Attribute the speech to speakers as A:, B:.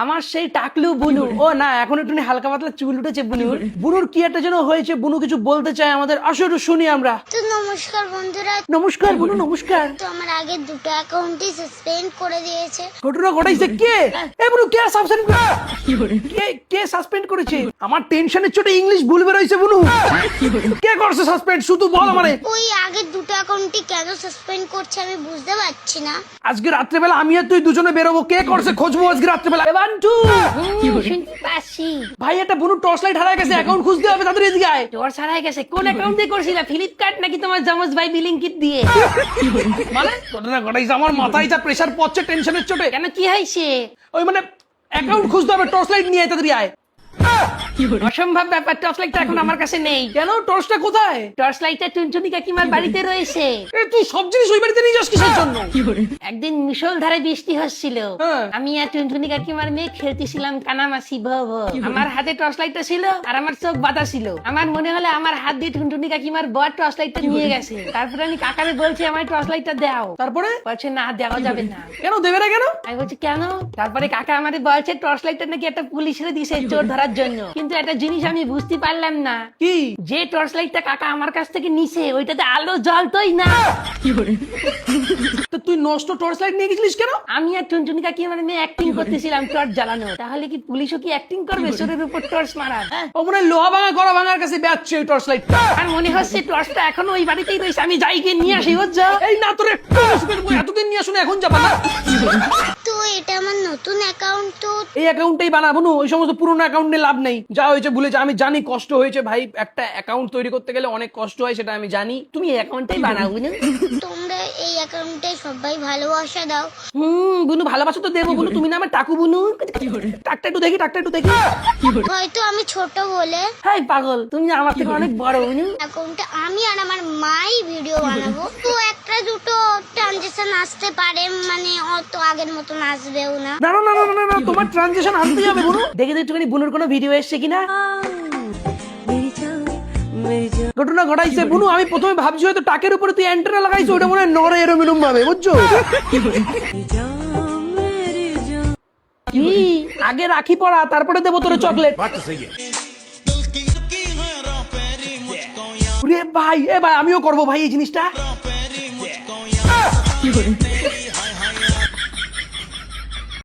A: আমার সেই টাকলু বুনু, ও না এখন একটু হালকা পাতলা চুল উঠেছে বুনুর। বুনুর কি একটা যেন হয়েছে, বুনু কিছু বলতে চায় আমাদের, আসো একটু শুনি আমরা।
B: তো নমস্কার বন্ধুরা।
A: নমস্কার বুনু, নমস্কার।
B: তো আমার আগের দুটো অ্যাকাউন্টই সাসপেন্ড করে দিয়েছে।
A: ঘটনা ঘটাইছে কে? এ বুনু কে সাসপেন্ড কে কে সাসপেন্ড করেছে? আমার টেনশনের চোটে ইংলিশ ভুল বেরোইছে বুনু। কে করছে সাসপেন্ড শুধু বল আমারে।
B: ওই আগের দুটো অ্যাকাউন্টই কেন সাসপেন্ড করছে আমি বুঝতে পারছি না।
A: আজকে রাত্রেবেলা আমি আর তুই দুজনে বেরোবো, কে করছে খোঁজবো আজকে রাত্রেবেলা। বান্টু
B: শুনতে পাচ্ছি।
A: ভাই একটা বুনু টর্চ লাইট হারায় গেছে, অ্যাকাউন্ট খুঁজতে হবে তাদের এদিকে আয়।
C: টর্চ হারাই গেছে? কোন অ্যাকাউন্ট দিয়ে করছিলা? ফ্লিপকার্ট নাকি তোমার জামজ ভাই বিলিংকিট দিয়ে?
A: মানে ঘটনা ঘটাইছে, আমার মাথায় যা প্রেসার পড়ছে টেনশনের চোটে।
C: কেন কি হয়েছে?
A: ওই মানে অ্যাকাউন্ট খুঁজতে হবে, টর্চ লাইট নিয়ে আয় তাদের আয়।
C: অসম্ভব ব্যাপার, টর্চ লাইটটা এখন আমার কাছে নেই।
A: কেন টর্চটা কোথায়?
C: টর্চ লাইটটা টুনটুনি কাকিমার বাড়িতে রয়েছে।
A: এ তুই সব জিনিস ওই বাড়িতে নিয়ে যাস কিসের জন্য?
C: একদিন মুষলধারে বৃষ্টি হচ্ছিল,
A: হ্যাঁ।
C: আমি আর টুনটুনি কাকিমার মেয়ে খেলতেছিলাম কানামাসি ভ ভ। আমার হাতে টর্চ লাইটটা ছিল আর আমার চোখ বাঁধা ছিল। আমার মনে হলো আমার হাত দিয়ে টুনটুনি কাকিমার বর টর্চ লাইটটা নিয়ে গেছে। তারপরে আমি কাকারে বলছি আমার টর্চ লাইটটা দাও।
A: তারপরে
C: বলছে না দেওয়া যাবে না।
A: কেন দেবে না কেন?
C: আমি বলছি কেন? তারপরে কাকা আমাদের বলছে টর্চ লাইটটা নাকি একটা পুলিশের দিছে চোর ধরার জন্য। কিন্তু একটা জিনিস আমি বুঝতে পারলাম না,
A: কি?
C: যে টর্চ লাইটটা কাকা আমার কাছ থেকে নিছে ওইটাতে আলো জ্বলতোই না।
A: তো তুই নষ্ট টর্চ লাইট নিয়ে গেছিলিস কেন?
C: আমি আর টুনটুনি কাকি মানে মেয়ে অ্যাক্টিং করতেছিলাম টর্চ জ্বালানো। তাহলে কি পুলিশও কি অ্যাক্টিং করবে চোরের উপর টর্চ মারার?
A: ও মনে হয় লোহা ভাঙা গড়া ভাঙার কাছে বেচছে ওই টর্চ লাইটটা।
C: আর মনে হচ্ছে টর্চটা এখনো ওই বাড়িতেই রয়েছে। আমি যাই গিয়ে নিয়ে আসি। যা।
A: এই না তোর এতদিন নিয়ে শুনে এখন যাবা না?
B: তো এটা আমার নতুন অ্যাকাউন্ট, তো
A: এই অ্যাকাউন্টটাই বানাবো না, ওই সমস্ত পুরোনো অ্যাকাউন্ট নিয়ে লাভ নেই। যা হয়েছে ভুলে যা। আমি জানি কষ্ট হয়েছে ভাই, একটা অ্যাকাউন্ট তৈরি করতে গেলে অনেক কষ্ট হয়, সেটা আমি জানি।
C: তুমি অ্যাকাউন্টটাই বানাবো না?
B: তোমরা এই অ্যাকাউন্টে সবাই ভালোবাসা দাও।
C: বুনু ভালোবাসা তো দেবো। বুনু তুমি না আমার টাকু বুনু।
A: টাকটা একটু দেখি, টাকটা একটু দেখি।
B: হয়তো আমি ছোট বলে
C: হাই পাগল, তুমি আমার থেকে অনেক বড় বুনু।
B: অ্যাকাউন্টে আমি আর আমার মাই ভিডিও বানাবো। তো একটা দুটো ট্রানজেকশন আসতে পারে, মানে অত আগের মতন আসবেও না।
A: না না না না না না, তোমার ট্রানজিশন আনতে যাবে বুনু।
C: দেখে তো একটুখানি বুনুর কোনো ভিডিও এসছে কিনা।
A: ঘটনা ঘটাইছে বুনু। আমি প্রথমে ভাবছি হয়তো টাকের উপরে তুই অ্যান্টেনা লাগাইছো, ওটা মনে হয় নড়ে এরম এরম ভাবে, বুঝছো? কি আগে রাখি পড়া, তারপরে দেবো তোর চকলেট। রে ভাই, এ ভাই আমিও করবো ভাই এই জিনিসটা।